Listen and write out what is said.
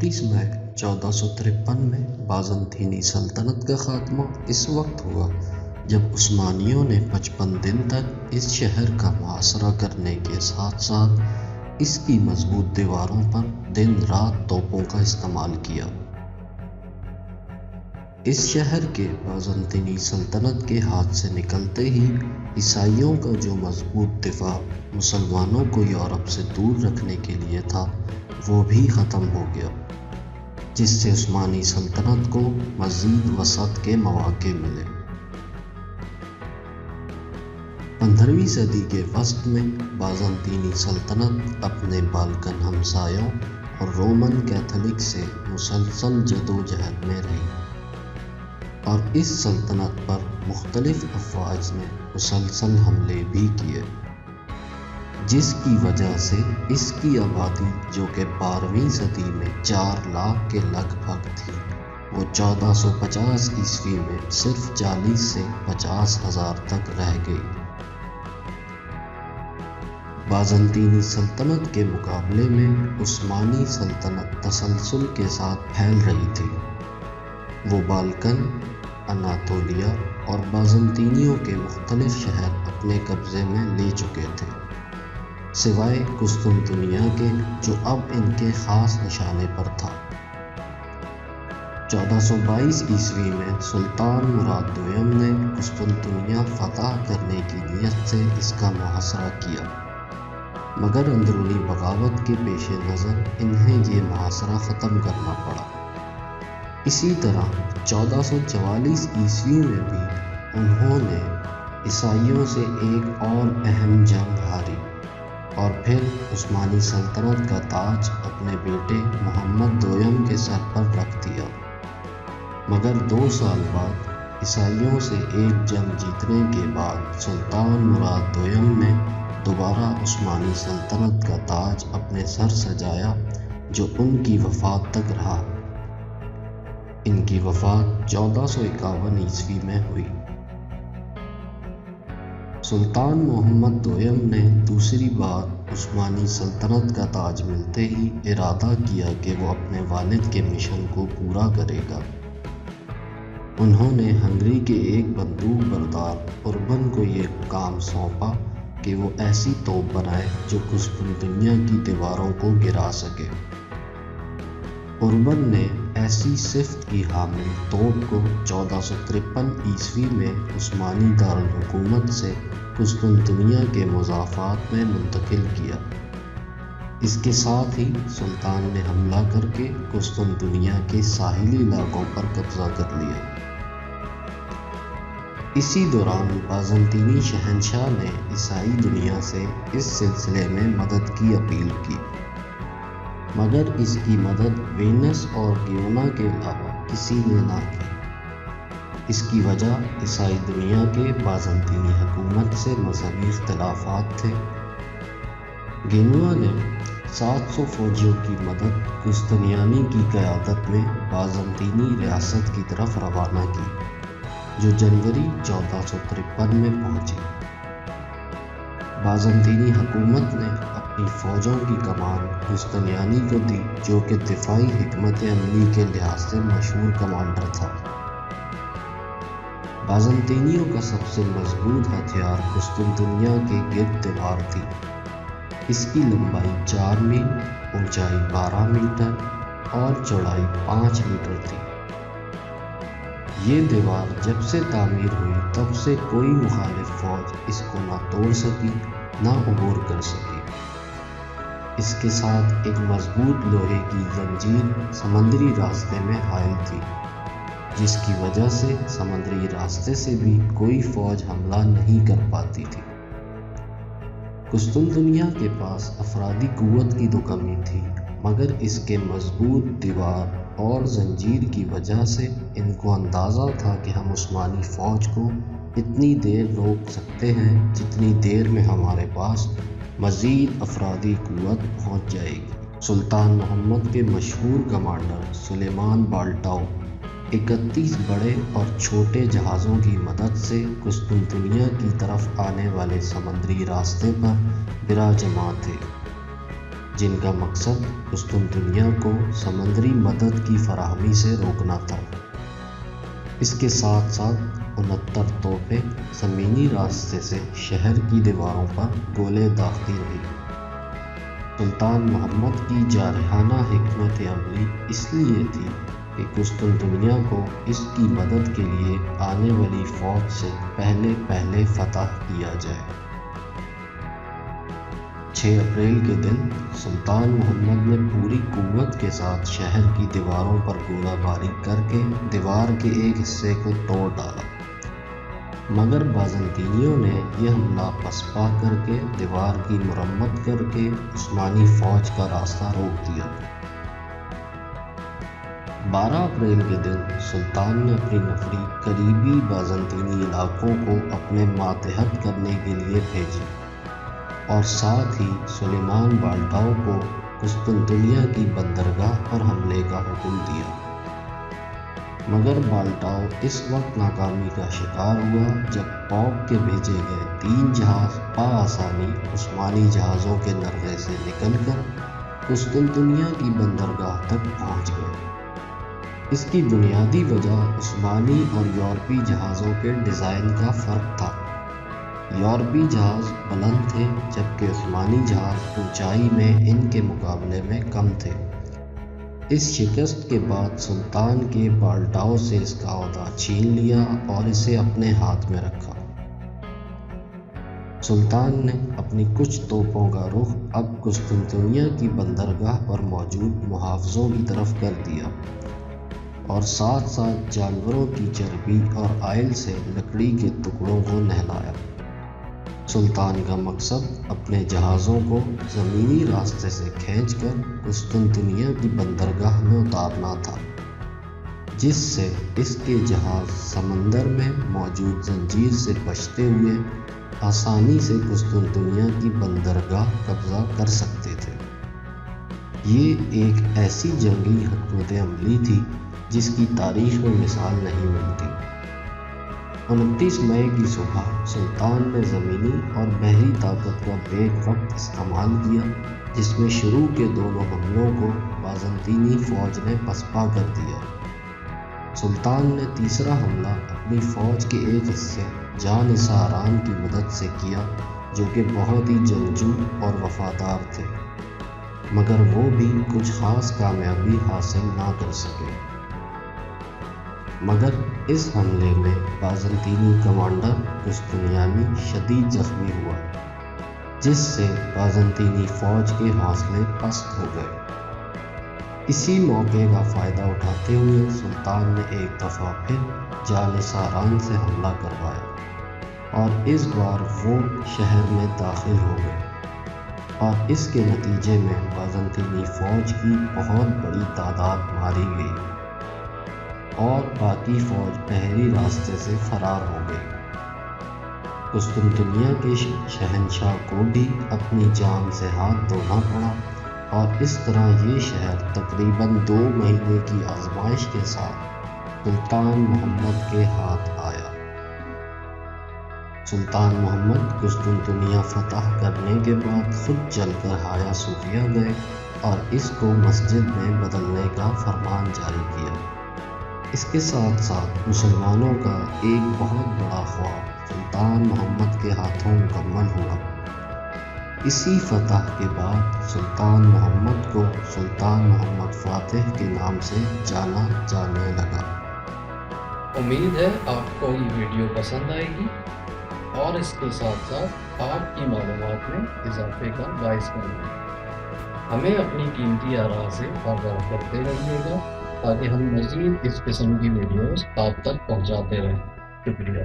29 مئی 1453 میں بازنطینی سلطنت کا خاتمہ اس وقت ہوا جب عثمانیوں نے 55 دن تک اس شہر کا محاصرہ کرنے کے ساتھ ساتھ اس کی مضبوط دیواروں پر دن رات توپوں کا استعمال کیا۔ اس شہر کے بازنطینی سلطنت کے ہاتھ سے نکلتے ہی عیسائیوں کا جو مضبوط دفاع مسلمانوں کو یورپ سے دور رکھنے کے لیے تھا وہ بھی ختم ہو گیا، جس سے عثمانی سلطنت کو مزید وسعت کے مواقع ملے۔ 15ویں صدی کے وسط میں بازنطینی سلطنت اپنے بالکن ہمسایوں اور رومن کیتھولک سے مسلسل جدوجہد میں رہی اور اس سلطنت پر مختلف افواج نے مسلسل حملے بھی کیے، جس کی وجہ سے اس کی آبادی جو کہ 12ویں صدی میں 4 لاکھ کے لگ بھگ تھی، وہ 1450 عیسوی میں صرف 40 سے 50 ہزار تک رہ گئی۔ بازنطینی سلطنت کے مقابلے میں عثمانی سلطنت تسلسل کے ساتھ پھیل رہی تھی۔ وہ بالکن، اناطولیہ اور بازنطینیوں کے مختلف شہر اپنے قبضے میں لے چکے تھے، سوائے قسطنطنیہ کے جو اب ان کے خاص نشانے پر تھا۔ 1422 عیسوی میں سلطان مراد دوئم نے قسطنطنیہ فتح کرنے کی نیت سے اس کا محاصرہ کیا، مگر اندرونی بغاوت کے پیش نظر انہیں یہ محاصرہ ختم کرنا پڑا۔ اسی طرح 1444 عیسوی میں بھی انہوں نے عیسائیوں سے ایک اور اہم جنگ ہاری اور پھر عثمانی سلطنت کا تاج اپنے بیٹے محمد دوئم کے سر پر رکھ دیا، مگر 2 سال بعد عیسائیوں سے ایک جنگ جیتنے کے بعد سلطان مراد دوئم نے دوبارہ عثمانی سلطنت کا تاج اپنے سر سجایا، جو ان کی وفات تک رہا۔ ان کی وفات 1451 عیسوی میں ہوئی۔ سلطان محمد دوئم نے دوسری بار عثمانی سلطنت کا تاج ملتے ہی ارادہ کیا کہ وہ اپنے والد کے مشن کو پورا کرے گا۔ انہوں نے ہنگری کے ایک بندوق بردار اربن کو یہ کام سونپا کہ وہ ایسی توپ بنائے جو قسطنطنیہ کی دیواروں کو گرا سکے۔ اربن نے ایسی صفت کی حامل توپ کو 1453 عیسوی میں عثمانی دارالحکومت سے قسطنطنیہ کے مضافات میں منتقل کیا۔ اس کے ساتھ ہی سلطان نے حملہ کر کے قسطنطنیہ کے ساحلی علاقوں پر قبضہ کر لیا۔ اسی دوران بازنطینی شہنشاہ نے عیسائی دنیا سے اس سلسلے میں مدد کی اپیل کی، مگر اس کی مدد وینس اور گیونا کے علاوہ کسی نے نہ کی۔ اس کی وجہ عیسائی دنیا کے بازنطینی حکومت سے مذہبی اختلافات تھے۔ گینوا نے 700 فوجیوں کی مدد قسطنطنیہ کی قیادت میں بازنطینی ریاست کی طرف روانہ کی، جو جنوری 1453 میں پہنچی۔ بازنطینی حکومت نے اپنی فوجوں کی کمان قسطنطنیہ کو دی، جو کہ دفاعی حکمت عملی کے لحاظ سے مشہور کمانڈر تھا۔ بازنطینیوں کا سب سے مضبوط ہتھیار قسطنطنیہ کے گرد دیوار تھی۔ اس کی لمبائی 4 میل، اونچائی 12 میٹر اور چوڑائی 5 میٹر تھی۔ یہ دیوار جب سے تعمیر ہوئی تب سے کوئی مخالف فوج اس کو نہ توڑ سکی نہ عبور کر سکی۔ اس کے ساتھ ایک مضبوط لوہے کی زنجیر سمندری راستے میں حائل تھی، جس کی وجہ سے سمندری راستے سے بھی کوئی فوج حملہ نہیں کر پاتی تھی۔ قسطنطنیہ کے پاس افرادی قوت کی تو کمی تھی، مگر اس کے مضبوط دیوار اور زنجیر کی وجہ سے ان کو اندازہ تھا کہ ہم عثمانی فوج کو اتنی دیر روک سکتے ہیں جتنی دیر میں ہمارے پاس مزید افرادی قوت پہنچ جائے گی۔ سلطان محمد کے مشہور کمانڈر سلیمان بالٹاؤ 31 بڑے اور چھوٹے جہازوں کی مدد سے قسطنطنیہ کی طرف آنے والے سمندری راستے پر براجماع تھے، جن کا مقصد قسطنطنیہ کو سمندری مدد کی فراہمی سے روکنا تھا۔ اس کے ساتھ ساتھ 69 توپیں زمینی راستے سے شہر کی دیواروں پر گولے داغتی رہی۔ سلطان محمد کی جارحانہ حکمت عملی اس لیے تھی کہ قسطنطنیہ کو اس کی مدد کے لیے آنے والی فوج سے پہلے فتح کیا جائے۔ 6 اپریل کے دن سلطان محمد نے پوری قوت کے ساتھ شہر کی دیواروں پر گولہ باری کر کے دیوار کے ایک حصے کو توڑ ڈالا، مگر بازنطینیوں نے یہ حملہ پسپا کر کے دیوار کی مرمت کر کے عثمانی فوج کا راستہ روک دیا۔ 12 اپریل کے دن سلطان نے اپنی نفری قریبی بازنطینی علاقوں کو اپنے ماتحت کرنے کے لیے بھیجی اور ساتھ ہی سلیمان بالٹاؤ کو قسطنطنیہ کی بندرگاہ پر حملے کا حکم دیا، مگر بالٹاؤ اس وقت ناکامی کا شکار ہوا جب پوپ کے بھیجے گئے 3 جہاز بآسانی عثمانی جہازوں کے نرغے سے نکل کر قسطنطنیہ کی بندرگاہ تک پہنچ گئے۔ اس کی بنیادی وجہ عثمانی اور یورپی جہازوں کے ڈیزائن کا فرق تھا۔ یورپی جہاز بلند تھے جبکہ عثمانی جہاز اونچائی میں ان کے مقابلے میں کم تھے۔ اس شکست کے بعد سلطان کے بالٹاؤ سے اس کا عہدہ چھین لیا اور اسے اپنے ہاتھ میں رکھا۔ سلطان نے اپنی کچھ توپوں کا رخ اب قسطنطنیہ کی بندرگاہ پر موجود محافظوں کی طرف کر دیا اور ساتھ ساتھ جانوروں کی چربی اور آئل سے لکڑی کے ٹکڑوں کو نہلایا۔ سلطان کا مقصد اپنے جہازوں کو زمینی راستے سے کھینچ کر قسطنطنیہ کی بندرگاہ میں اتارنا تھا، جس سے اس کے جہاز سمندر میں موجود زنجیر سے بچتے ہوئے آسانی سے قسطنطنیہ کی بندرگاہ قبضہ کر سکتے تھے۔ یہ ایک ایسی جنگی حکمت عملی تھی جس کی تاریخ میں مثال نہیں ملتی۔ 29 مئی کی صبح سلطان نے زمینی اور بحری طاقت کا بیک وقت استعمال کیا، جس میں شروع کے دونوں حملوں کو بازنطینی فوج نے پسپا کر دیا۔ سلطان نے تیسرا حملہ اپنی فوج کے ایک حصے جانصاران کی مدد سے کیا جو کہ بہت ہی جنگجو اور وفادار تھے، مگر وہ بھی کچھ خاص کامیابی حاصل نہ کر سکے۔ مگر اس حملے میں بازنطینی کمانڈر قسطنیانی شدید زخمی ہوا، جس سے بازنطینی فوج کے حوصلے پست ہو گئے۔ اسی موقع کا فائدہ اٹھاتے ہوئے سلطان نے ایک دفعہ پھر جانصاران سے حملہ کروایا اور اس بار وہ شہر میں داخل ہو گئے اور اس کے نتیجے میں بازنطینی فوج کی بہت بڑی تعداد ماری گئی اور باقی فوج بحری راستے سے فرار ہو گئی۔ قسطنطنیہ کے شہنشاہ کو بھی اپنی جان سے ہاتھ دھونا پڑا اور اس طرح یہ شہر تقریباً 2 مہینے کی آزمائش کے ساتھ سلطان محمد کے ہاتھ آیا۔ سلطان محمد قسطنطنیہ فتح کرنے کے بعد خود چل کر ہایا صوفیہ گئے اور اس کو مسجد میں بدلنے کا فرمان جاری کیا۔ اس کے ساتھ ساتھ مسلمانوں کا ایک بہت بڑا خواب سلطان محمد کے ہاتھوں مکمل ہوا۔ اسی فتح کے بعد سلطان محمد کو سلطان محمد فاتح کے نام سے جانا جانے لگا۔ امید ہے آپ کو یہ ویڈیو پسند آئے گی اور اس کے ساتھ ساتھ آپ کی معلومات میں اضافے کا باعث بنے گا۔ ہمیں اپنی قیمتی آراء سے آگاہ کرتے رہیے گا تاکہ ہم مزید اس قسم کی ویڈیوز آپ تک پہنچاتے رہیں۔ شکریہ۔